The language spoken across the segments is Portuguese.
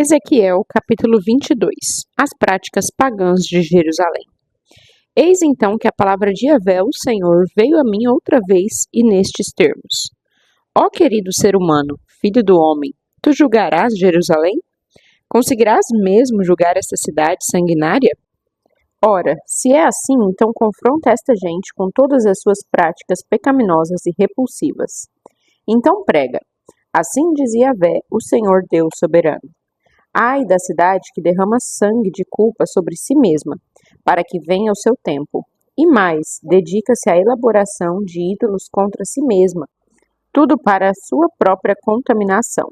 Ezequiel, capítulo 22. As práticas pagãs de Jerusalém. Eis então que a palavra de Yahvé, o Senhor, veio a mim outra vez e nestes termos. Ó querido ser humano, filho do homem, tu julgarás Jerusalém? Conseguirás mesmo julgar esta cidade sanguinária? Ora, se é assim, então confronta esta gente com todas as suas práticas pecaminosas e repulsivas. Então prega. Assim diz Yahvé, o Senhor Deus soberano. Ai da cidade que derrama sangue de culpa sobre si mesma, para que venha o seu tempo. E mais, dedica-se à elaboração de ídolos contra si mesma, tudo para a sua própria contaminação.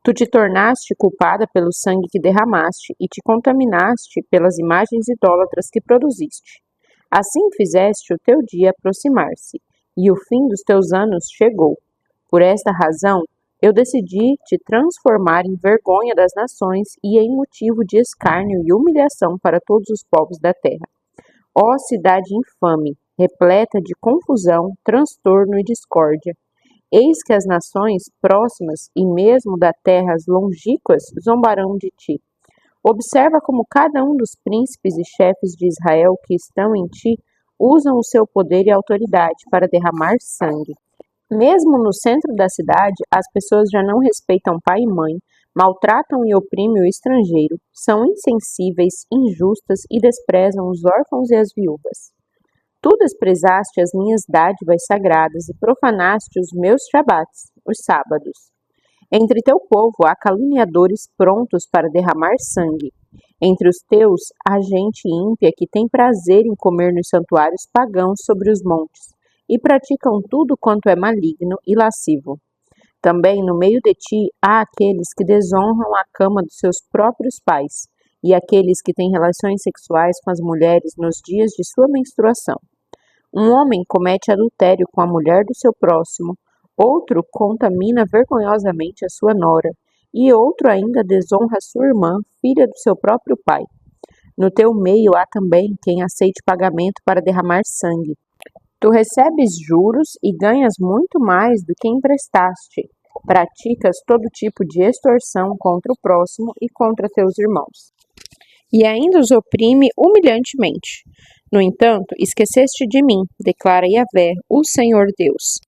Tu te tornaste culpada pelo sangue que derramaste e te contaminaste pelas imagens idólatras que produziste. Assim fizeste o teu dia aproximar-se, e o fim dos teus anos chegou. Por esta razão, eu decidi te transformar em vergonha das nações e em motivo de escárnio e humilhação para todos os povos da terra. Ó cidade infame, repleta de confusão, transtorno e discórdia! Eis que as nações próximas e mesmo da terras longínquas zombarão de ti. Observa como cada um dos príncipes e chefes de Israel que estão em ti usam o seu poder e autoridade para derramar sangue. Mesmo no centro da cidade, as pessoas já não respeitam pai e mãe, maltratam e oprimem o estrangeiro, são insensíveis, injustas e desprezam os órfãos e as viúvas. Tu desprezaste as minhas dádivas sagradas e profanaste os meus shabates, os sábados. Entre teu povo há caluniadores prontos para derramar sangue. Entre os teus há gente ímpia que tem prazer em comer nos santuários pagãos sobre os montes, e praticam tudo quanto é maligno e lascivo. Também no meio de ti há aqueles que desonram a cama dos seus próprios pais, e aqueles que têm relações sexuais com as mulheres nos dias de sua menstruação. Um homem comete adultério com a mulher do seu próximo, outro contamina vergonhosamente a sua nora, e outro ainda desonra sua irmã, filha do seu próprio pai. No teu meio há também quem aceite pagamento para derramar sangue. Tu recebes juros e ganhas muito mais do que emprestaste. Praticas todo tipo de extorsão contra o próximo e contra teus irmãos. E ainda os oprime humilhantemente. No entanto, esqueceste de mim, declara Yahvé, o Senhor Deus.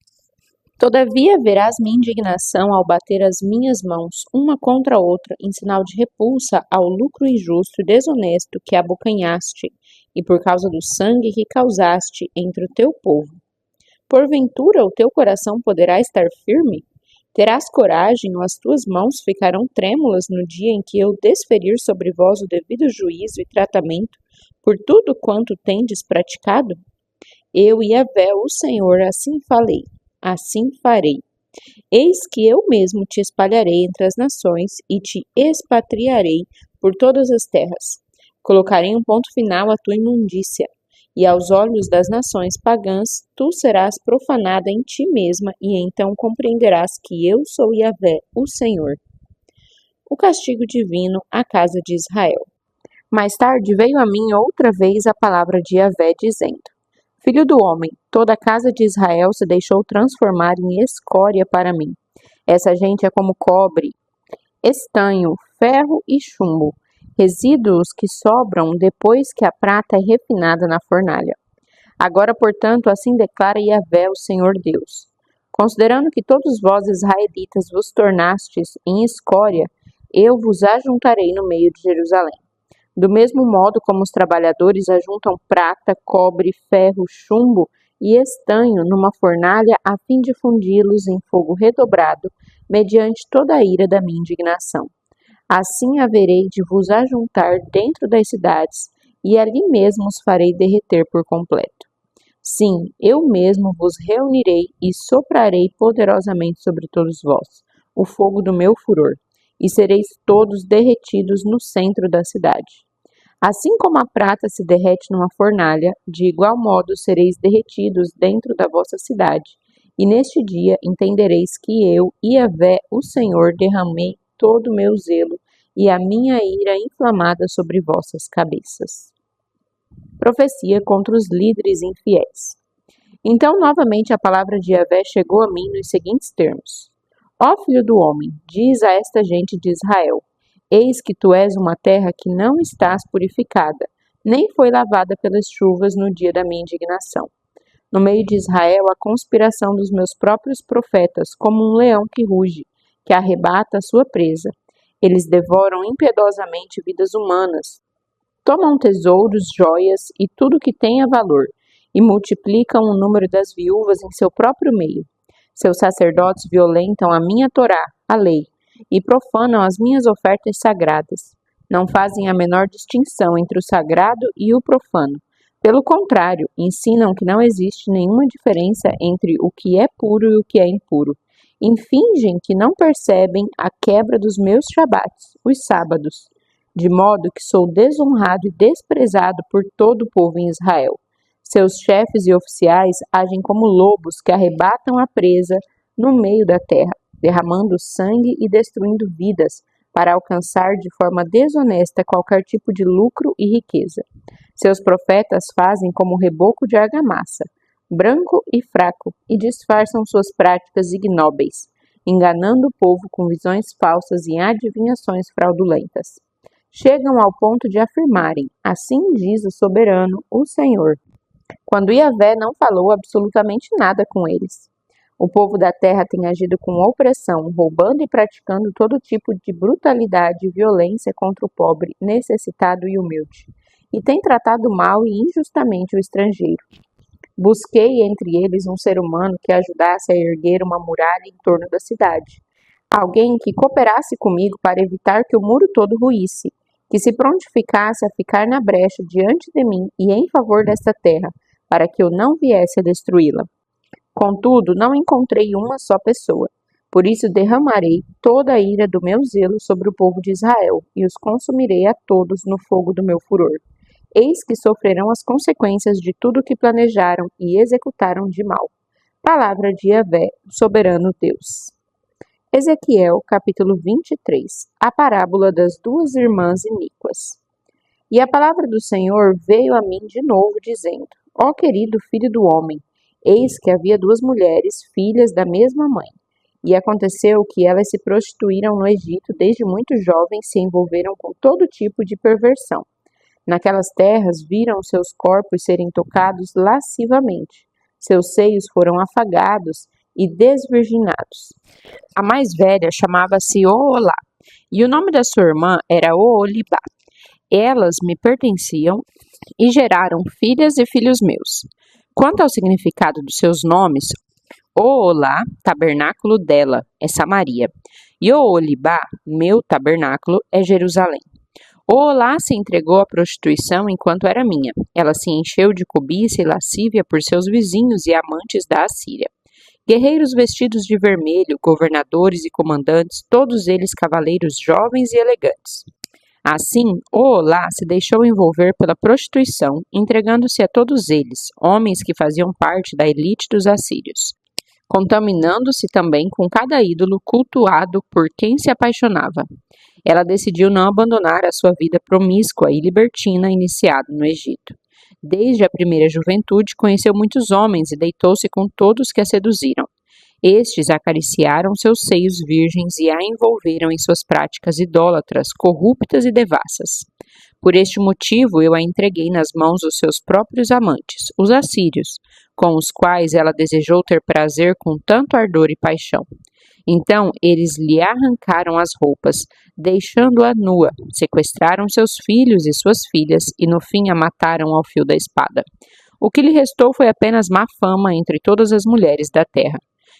Todavia verás minha indignação ao bater as minhas mãos, uma contra a outra, em sinal de repulsa ao lucro injusto e desonesto que abocanhaste, e por causa do sangue que causaste entre o teu povo. Porventura o teu coração poderá estar firme? Terás coragem ou as tuas mãos ficarão trêmulas no dia em que eu desferir sobre vós o devido juízo e tratamento por tudo quanto tendes praticado? Eu, Yahvé, o Senhor, assim falei, assim farei. Eis que eu mesmo te espalharei entre as nações e te expatriarei por todas as terras. Colocarei um ponto final à tua imundícia, e aos olhos das nações pagãs tu serás profanada em ti mesma, e então compreenderás que eu sou Yahvé, o Senhor. O castigo divino à casa de Israel. Mais tarde veio a mim outra vez a palavra de Yahvé, dizendo: Filho do homem, toda a casa de Israel se deixou transformar em escória para mim. Essa gente é como cobre, estanho, ferro e chumbo, resíduos que sobram depois que a prata é refinada na fornalha. Agora, portanto, assim declara Yahvé, o Senhor Deus. Considerando que todos vós, israelitas, vos tornastes em escória, eu vos ajuntarei no meio de Jerusalém. Do mesmo modo como os trabalhadores ajuntam prata, cobre, ferro, chumbo e estanho numa fornalha a fim de fundi-los em fogo redobrado, mediante toda a ira da minha indignação. Assim haverei de vos ajuntar dentro das cidades, e ali mesmo os farei derreter por completo. Sim, eu mesmo vos reunirei e soprarei poderosamente sobre todos vós o fogo do meu furor, e sereis todos derretidos no centro da cidade. Assim como a prata se derrete numa fornalha, de igual modo sereis derretidos dentro da vossa cidade, e neste dia entendereis que eu, Yahvé, o Senhor, derramei todo o meu zelo e a minha ira inflamada sobre vossas cabeças. Profecia contra os líderes infiéis. Então, novamente, a palavra de Yahvé chegou a mim nos seguintes termos: Ó filho do homem, diz a esta gente de Israel: Eis que tu és uma terra que não estás purificada, nem foi lavada pelas chuvas no dia da minha indignação. No meio de Israel, a conspiração dos meus próprios profetas, como um leão que ruge, que arrebata a sua presa. Eles devoram impiedosamente vidas humanas, tomam tesouros, joias e tudo que tenha valor, e multiplicam o número das viúvas em seu próprio meio. Seus sacerdotes violentam a minha Torá, a lei, e profanam as minhas ofertas sagradas. Não fazem a menor distinção entre o sagrado e o profano. Pelo contrário, ensinam que não existe nenhuma diferença entre o que é puro e o que é impuro. E fingem que não percebem a quebra dos meus shabates, os sábados, de modo que sou desonrado e desprezado por todo o povo em Israel. Seus chefes e oficiais agem como lobos que arrebatam a presa no meio da terra, derramando sangue e destruindo vidas, para alcançar de forma desonesta qualquer tipo de lucro e riqueza. Seus profetas fazem como reboco de argamassa, branco e fraco, e disfarçam suas práticas ignóbeis, enganando o povo com visões falsas e adivinhações fraudulentas. Chegam ao ponto de afirmarem: assim diz o soberano, o Senhor, quando Yahvé não falou absolutamente nada com eles. O povo da terra tem agido com opressão, roubando e praticando todo tipo de brutalidade e violência contra o pobre, necessitado e humilde, e tem tratado mal e injustamente o estrangeiro. Busquei entre eles um ser humano que ajudasse a erguer uma muralha em torno da cidade, alguém que cooperasse comigo para evitar que o muro todo ruísse, que se prontificasse a ficar na brecha diante de mim e em favor desta terra, para que eu não viesse a destruí-la. Contudo, não encontrei uma só pessoa. Por isso derramarei toda a ira do meu zelo sobre o povo de Israel, e os consumirei a todos no fogo do meu furor. Eis que sofrerão as consequências de tudo o que planejaram e executaram de mal. Palavra de Yahvé, soberano Deus. Ezequiel, capítulo 23. A parábola das duas irmãs iníquas. E a palavra do Senhor veio a mim de novo, dizendo: Ó querido filho do homem, eis que havia duas mulheres, filhas da mesma mãe. E aconteceu que elas se prostituíram no Egito, desde muito jovens se envolveram com todo tipo de perversão. Naquelas terras viram seus corpos serem tocados lascivamente. Seus seios foram afagados e desvirginados. A mais velha chamava-se Oholá, e o nome da sua irmã era Oholibá. Elas me pertenciam e geraram filhas e filhos meus. Quanto ao significado dos seus nomes, Oholá, tabernáculo dela, é Samaria, e Oholibá, meu tabernáculo, é Jerusalém. Oholá se entregou à prostituição enquanto era minha. Ela se encheu de cobiça e lascívia por seus vizinhos e amantes da Assíria. Guerreiros vestidos de vermelho, governadores e comandantes, todos eles cavaleiros jovens e elegantes. Assim, Oholá se deixou envolver pela prostituição, entregando-se a todos eles, homens que faziam parte da elite dos assírios, contaminando-se também com cada ídolo cultuado por quem se apaixonava. Ela decidiu não abandonar a sua vida promíscua e libertina iniciada no Egito. Desde a primeira juventude, conheceu muitos homens e deitou-se com todos que a seduziram. Estes acariciaram seus seios virgens e a envolveram em suas práticas idólatras, corruptas e devassas. Por este motivo, eu a entreguei nas mãos dos seus próprios amantes, os assírios, com os quais ela desejou ter prazer com tanto ardor e paixão. Então eles lhe arrancaram as roupas, deixando-a nua, sequestraram seus filhos e suas filhas e no fim a mataram ao fio da espada. O que lhe restou foi apenas má fama entre todas as mulheres da terra,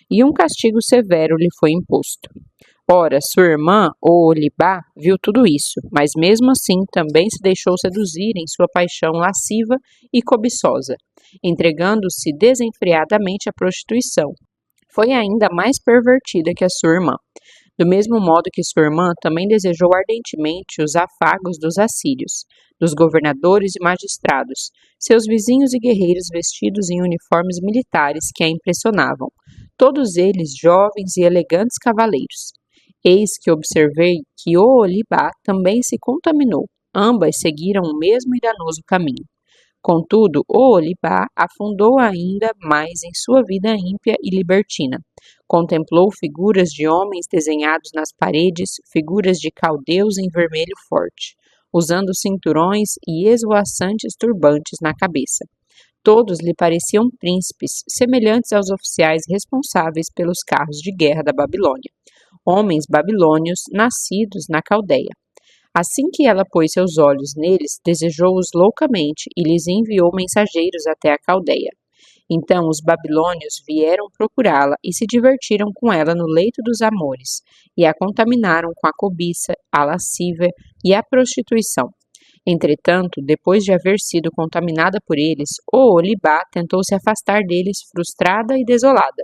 e um castigo severo lhe foi imposto. Ora, sua irmã, Oholibá, viu tudo isso, mas mesmo assim também se deixou seduzir em sua paixão lasciva e cobiçosa, entregando-se desenfreadamente à prostituição. Foi ainda mais pervertida que a sua irmã. Do mesmo modo que sua irmã também desejou ardentemente os afagos dos assírios, dos governadores e magistrados, seus vizinhos e guerreiros vestidos em uniformes militares que a impressionavam, todos eles jovens e elegantes cavaleiros. Eis que observei que Oholibá também se contaminou. Ambas seguiram o mesmo e danoso caminho. Contudo, Oholibá afundou ainda mais em sua vida ímpia e libertina. Contemplou figuras de homens desenhados nas paredes, figuras de caldeus em vermelho forte, usando cinturões e esvoaçantes turbantes na cabeça. Todos lhe pareciam príncipes, semelhantes aos oficiais responsáveis pelos carros de guerra da Babilônia, homens babilônios nascidos na Caldeia. Assim que ela pôs seus olhos neles, desejou-os loucamente e lhes enviou mensageiros até a Caldeia. Então os babilônios vieram procurá-la e se divertiram com ela no leito dos amores, e a contaminaram com a cobiça, a lascívia e a prostituição. Entretanto, depois de haver sido contaminada por eles, Oholibá tentou se afastar deles frustrada e desolada.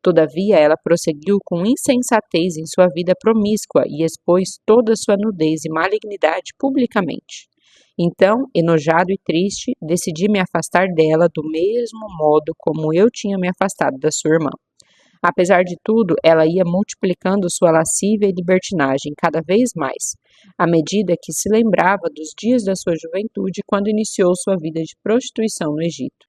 Todavia, ela prosseguiu com insensatez em sua vida promíscua e expôs toda sua nudez e malignidade publicamente. Então, enojado e triste, decidi me afastar dela do mesmo modo como eu tinha me afastado da sua irmã. Apesar de tudo, ela ia multiplicando sua lascívia e libertinagem cada vez mais, à medida que se lembrava dos dias da sua juventude quando iniciou sua vida de prostituição no Egito.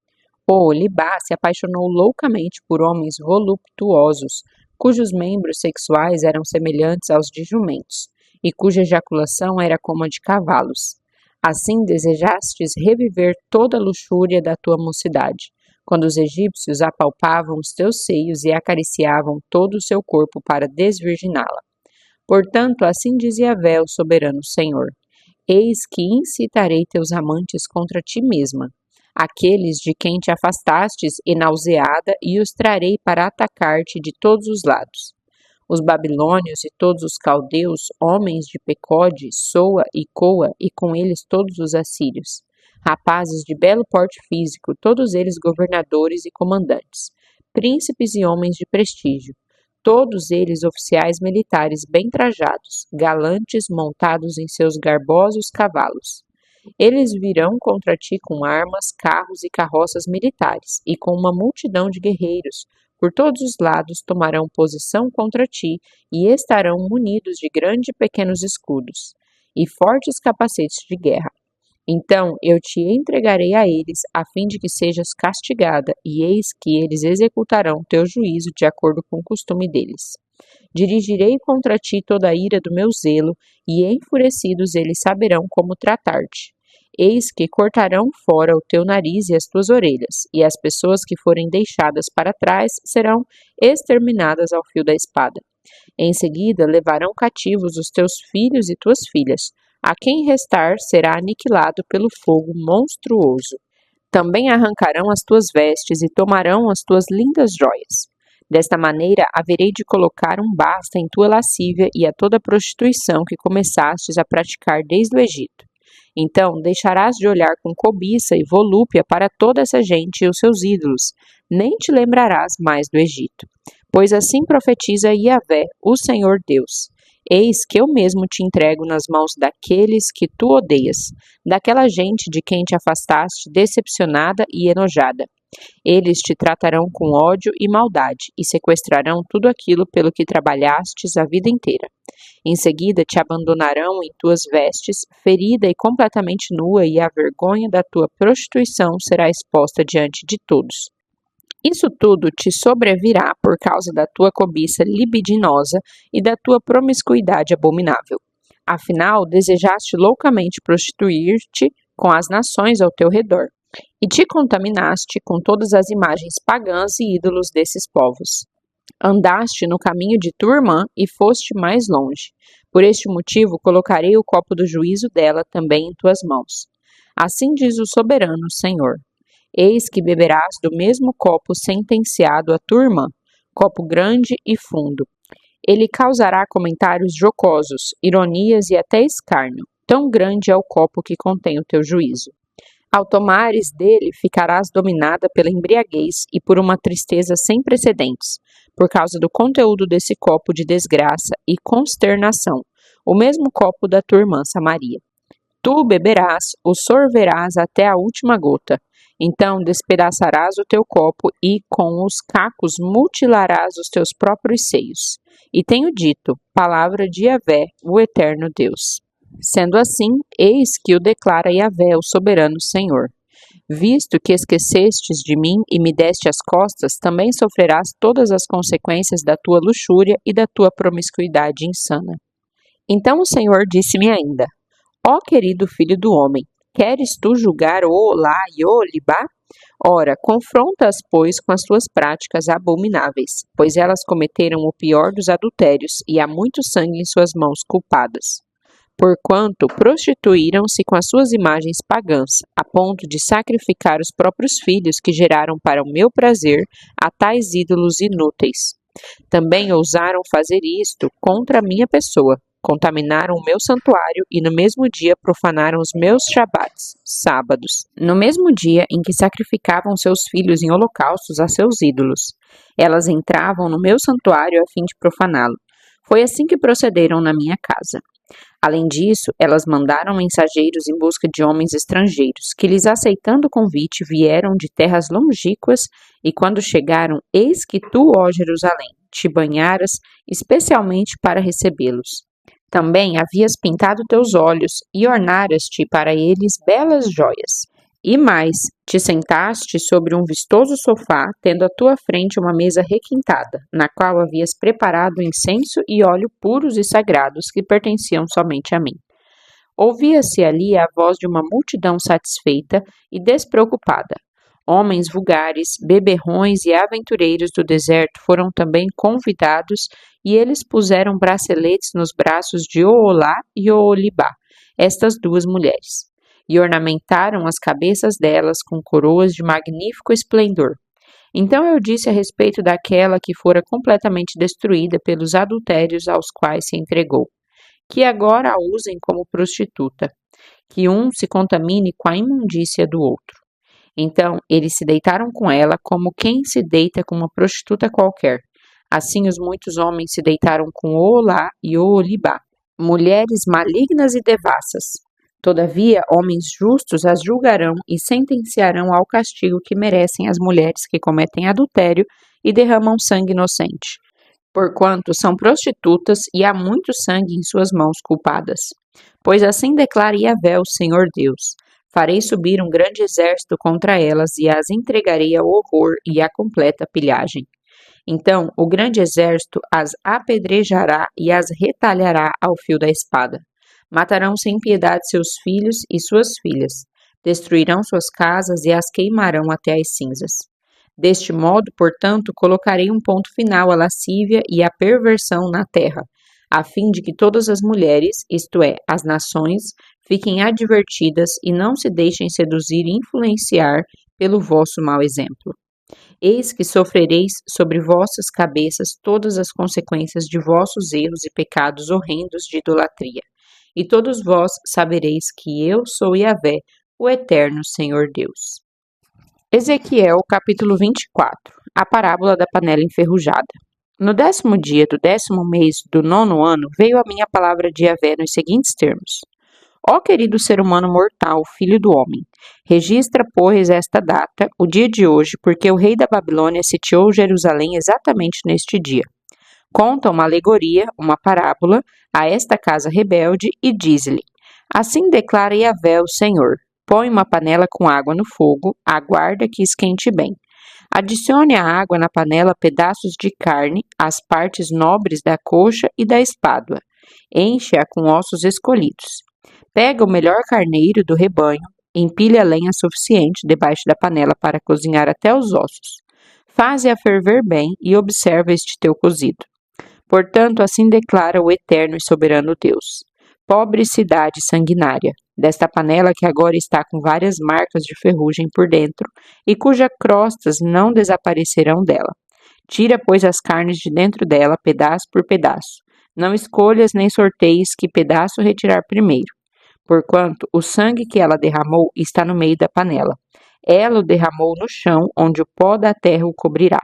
Oholibá se apaixonou loucamente por homens voluptuosos, cujos membros sexuais eram semelhantes aos de jumentos, e cuja ejaculação era como a de cavalos. Assim desejastes reviver toda a luxúria da tua mocidade, quando os egípcios apalpavam os teus seios e acariciavam todo o seu corpo para desvirginá-la. Portanto, assim diz Yahvé, o soberano Senhor: Eis que incitarei teus amantes contra ti mesma, aqueles de quem te afastastes e nauseada, e os trarei para atacar-te de todos os lados. Os babilônios e todos os caldeus, homens de Pecode, Soa e Coa, e com eles todos os assírios, rapazes de belo porte físico, todos eles governadores e comandantes, príncipes e homens de prestígio, todos eles oficiais militares bem trajados, galantes montados em seus garbosos cavalos. Eles virão contra ti com armas, carros e carroças militares, e com uma multidão de guerreiros. Por todos os lados tomarão posição contra ti, e estarão munidos de grandes e pequenos escudos, e fortes capacetes de guerra. Então eu te entregarei a eles, a fim de que sejas castigada, e eis que eles executarão teu juízo de acordo com o costume deles. Dirigirei contra ti toda a ira do meu zelo, e enfurecidos eles saberão como tratar-te. Eis que cortarão fora o teu nariz e as tuas orelhas, e as pessoas que forem deixadas para trás serão exterminadas ao fio da espada. Em seguida levarão cativos os teus filhos e tuas filhas. A quem restar será aniquilado pelo fogo monstruoso. Também arrancarão as tuas vestes e tomarão as tuas lindas joias. Desta maneira haverei de colocar um basta em tua lascívia e a toda a prostituição que começastes a praticar desde o Egito. Então deixarás de olhar com cobiça e volúpia para toda essa gente e os seus ídolos, nem te lembrarás mais do Egito. Pois assim profetiza Yahvé, o Senhor Deus: Eis que eu mesmo te entrego nas mãos daqueles que tu odeias, daquela gente de quem te afastaste, decepcionada e enojada. Eles te tratarão com ódio e maldade, e sequestrarão tudo aquilo pelo que trabalhastes a vida inteira. Em seguida te abandonarão em tuas vestes, ferida e completamente nua, e a vergonha da tua prostituição será exposta diante de todos. Isso tudo te sobrevirá por causa da tua cobiça libidinosa e da tua promiscuidade abominável. Afinal, desejaste loucamente prostituir-te com as nações ao teu redor, e te contaminaste com todas as imagens pagãs e ídolos desses povos. Andaste no caminho de tua irmã e foste mais longe. Por este motivo, colocarei o copo do juízo dela também em tuas mãos. Assim diz o soberano Senhor: Eis que beberás do mesmo copo sentenciado a tua irmã, copo grande e fundo. Ele causará comentários jocosos, ironias e até escárnio. Tão grande é o copo que contém o teu juízo. Ao tomares dele, ficarás dominada pela embriaguez e por uma tristeza sem precedentes, por causa do conteúdo desse copo de desgraça e consternação, o mesmo copo da tua irmã Samaria. Tu beberás, o sorverás até a última gota. Então despedaçarás o teu copo e, com os cacos, mutilarás os teus próprios seios. E tenho dito, palavra de Yahvé, o eterno Deus. Sendo assim, eis que o declara Yahvé, o soberano Senhor: Visto que esquecestes de mim e me deste as costas, também sofrerás todas as consequências da tua luxúria e da tua promiscuidade insana. Então o Senhor disse-me ainda: Ó querido filho do homem, queres tu julgar Oholá e Oholibá? Ora, confronta-as, pois, com as tuas práticas abomináveis, pois elas cometeram o pior dos adultérios, e há muito sangue em suas mãos culpadas. Porquanto prostituíram-se com as suas imagens pagãs, a ponto de sacrificar os próprios filhos que geraram para o meu prazer a tais ídolos inúteis. Também ousaram fazer isto contra a minha pessoa. Contaminaram o meu santuário e no mesmo dia profanaram os meus shabats, sábados, no mesmo dia em que sacrificavam seus filhos em holocaustos a seus ídolos. Elas entravam no meu santuário a fim de profaná-lo. Foi assim que procederam na minha casa. Além disso, elas mandaram mensageiros em busca de homens estrangeiros, que lhes aceitando o convite vieram de terras longínquas, e quando chegaram, eis que tu, ó Jerusalém, te banharas especialmente para recebê-los. Também havias pintado teus olhos e ornaras-te para eles belas joias. E mais, te sentaste sobre um vistoso sofá, tendo à tua frente uma mesa requintada, na qual havias preparado incenso e óleo puros e sagrados que pertenciam somente a mim. Ouvia-se ali a voz de uma multidão satisfeita e despreocupada. Homens vulgares, beberrões e aventureiros do deserto foram também convidados, e eles puseram braceletes nos braços de Oholá e Oholibá, estas duas mulheres, e ornamentaram as cabeças delas com coroas de magnífico esplendor. Então eu disse a respeito daquela que fora completamente destruída pelos adultérios aos quais se entregou, que agora a usem como prostituta, que um se contamine com a imundícia do outro. Então eles se deitaram com ela como quem se deita com uma prostituta qualquer. Assim os muitos homens se deitaram com Oholá e Oholibá, mulheres malignas e devassas. Todavia, homens justos as julgarão e sentenciarão ao castigo que merecem as mulheres que cometem adultério e derramam sangue inocente, porquanto são prostitutas e há muito sangue em suas mãos culpadas. Pois assim declara Yahvé, o Senhor Deus: farei subir um grande exército contra elas e as entregarei ao horror e à completa pilhagem. Então o grande exército as apedrejará e as retalhará ao fio da espada. Matarão sem piedade seus filhos e suas filhas, destruirão suas casas e as queimarão até as cinzas. Deste modo, portanto, colocarei um ponto final à lascívia e à perversão na terra, a fim de que todas as mulheres, isto é, as nações, fiquem advertidas e não se deixem seduzir e influenciar pelo vosso mau exemplo. Eis que sofrereis sobre vossas cabeças todas as consequências de vossos erros e pecados horrendos de idolatria. E todos vós sabereis que eu sou Yahvé, o eterno Senhor Deus. Ezequiel, capítulo 24. A parábola da panela enferrujada. No 10º dia do 10º mês do 9º ano, veio a minha palavra de Yahvé nos seguintes termos: Ó querido ser humano mortal, filho do homem, registra, pois, esta data, o dia de hoje, porque o rei da Babilônia sitiou Jerusalém exatamente neste dia. Conta uma alegoria, uma parábola, a esta casa rebelde e diz-lhe: Assim declara Yahvé, o Senhor: põe uma panela com água no fogo, aguarda que esquente bem. Adicione à água na panela pedaços de carne, as partes nobres da coxa e da espádua. Enche-a com ossos escolhidos. Pega o melhor carneiro do rebanho, empilha lenha suficiente debaixo da panela para cozinhar até os ossos. Faze-a ferver bem e observa este teu cozido. Portanto, assim declara o eterno e soberano Deus: pobre cidade sanguinária, desta panela que agora está com várias marcas de ferrugem por dentro e cujas crostas não desaparecerão dela. Tira, pois, as carnes de dentro dela, pedaço por pedaço. Não escolhas nem sorteies que pedaço retirar primeiro, porquanto o sangue que ela derramou está no meio da panela. Ela o derramou no chão, onde o pó da terra o cobrirá.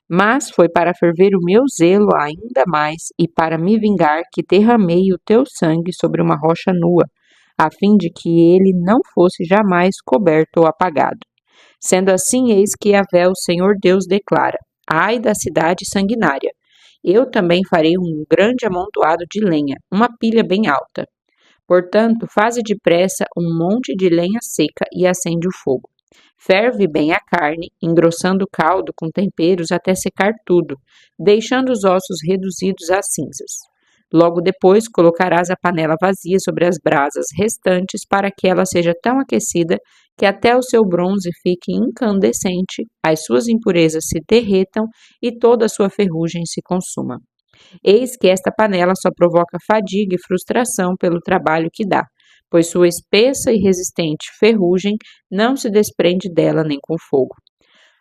Mas foi para ferver o meu zelo ainda mais e para me vingar que derramei o teu sangue sobre uma rocha nua, a fim de que ele não fosse jamais coberto ou apagado. Sendo assim, eis que Yahvé, o Senhor Deus, declara: ai da cidade sanguinária! Eu também farei um grande amontoado de lenha, uma pilha bem alta. Portanto, faze depressa um monte de lenha seca e acende o fogo. Ferve bem a carne, engrossando o caldo com temperos até secar tudo, deixando os ossos reduzidos a cinzas. Logo depois, colocarás a panela vazia sobre as brasas restantes para que ela seja tão aquecida que até o seu bronze fique incandescente, as suas impurezas se derretam e toda a sua ferrugem se consuma. Eis que esta panela só provoca fadiga e frustração pelo trabalho que dá, pois sua espessa e resistente ferrugem não se desprende dela nem com fogo.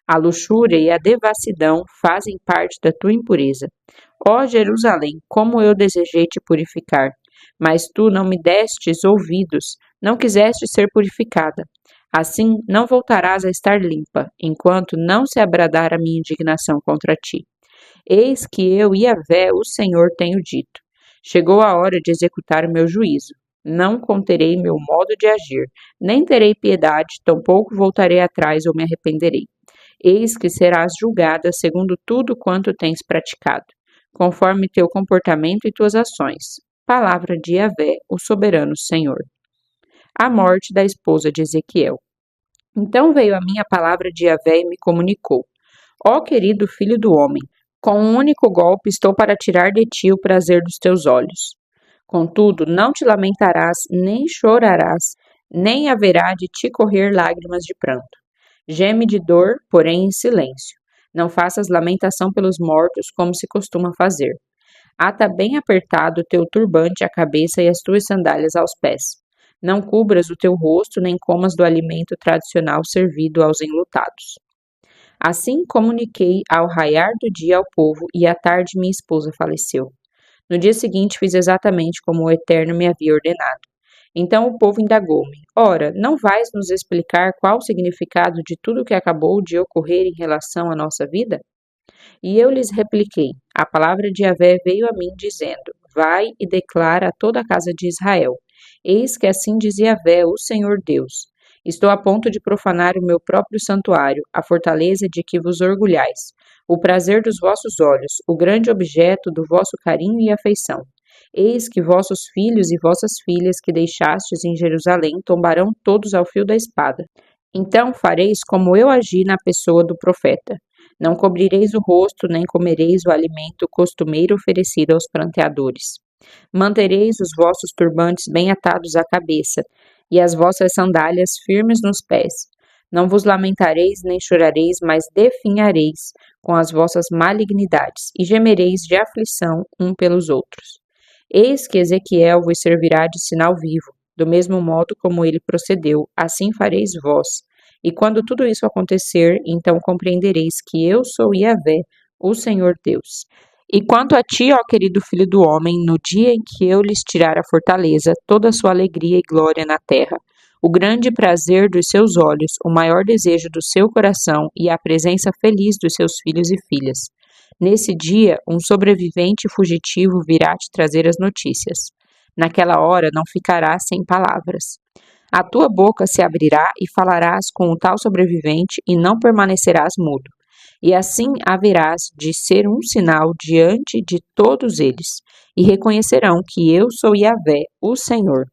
A luxúria e a devassidão fazem parte da tua impureza. Ó Jerusalém, como eu desejei te purificar, mas tu não me destes ouvidos, não quiseste ser purificada. Assim não voltarás a estar limpa, enquanto não se abradar a minha indignação contra ti. Eis que eu, Yahvé, o Senhor, tenho dito. Chegou a hora de executar o meu juízo. Não conterei meu modo de agir, nem terei piedade, tampouco voltarei atrás ou me arrependerei. Eis que serás julgada segundo tudo quanto tens praticado, conforme teu comportamento e tuas ações. Palavra de Yahvé, o soberano Senhor. A morte da esposa de Ezequiel. Então veio a mim a palavra de Yahvé e me comunicou: Ó querido filho do homem, com um único golpe estou para tirar de ti o prazer dos teus olhos. Contudo, não te lamentarás, nem chorarás, nem haverá de te correr lágrimas de pranto. Geme de dor, porém em silêncio. Não faças lamentação pelos mortos, como se costuma fazer. Ata bem apertado o teu turbante à cabeça e as tuas sandálias aos pés. Não cubras o teu rosto, nem comas do alimento tradicional servido aos enlutados. Assim comuniquei ao raiar do dia ao povo, e à tarde minha esposa faleceu. No dia seguinte fiz exatamente como o Eterno me havia ordenado. Então o povo indagou-me: Ora, não vais nos explicar qual o significado de tudo o que acabou de ocorrer em relação à nossa vida? E eu lhes repliquei: A palavra de Yahvé veio a mim, dizendo: Vai e declara a toda a casa de Israel: Eis que assim diz Yahvé, o Senhor Deus: Estou a ponto de profanar o meu próprio santuário, a fortaleza de que vos orgulhais, o prazer dos vossos olhos, o grande objeto do vosso carinho e afeição. Eis que vossos filhos e vossas filhas que deixastes em Jerusalém tombarão todos ao fio da espada. Então fareis como eu agi na pessoa do profeta. Não cobrireis o rosto, nem comereis o alimento costumeiro oferecido aos pranteadores. Mantereis os vossos turbantes bem atados à cabeça, e as vossas sandálias firmes nos pés. Não vos lamentareis nem chorareis, mas definhareis com as vossas malignidades, e gemereis de aflição um pelos outros. Eis que Ezequiel vos servirá de sinal vivo, do mesmo modo como ele procedeu, assim fareis vós. E quando tudo isso acontecer, então compreendereis que eu sou Yahvé, o Senhor Deus. E quanto a ti, ó querido filho do homem, no dia em que eu lhes tirar a fortaleza, toda a sua alegria e glória na terra, o grande prazer dos seus olhos, o maior desejo do seu coração e a presença feliz dos seus filhos e filhas. Nesse dia, um sobrevivente fugitivo virá te trazer as notícias. Naquela hora não ficarás sem palavras. A tua boca se abrirá e falarás com o tal sobrevivente e não permanecerás mudo. E assim haverás de ser um sinal diante de todos eles, e reconhecerão que eu sou Yahvé, o Senhor.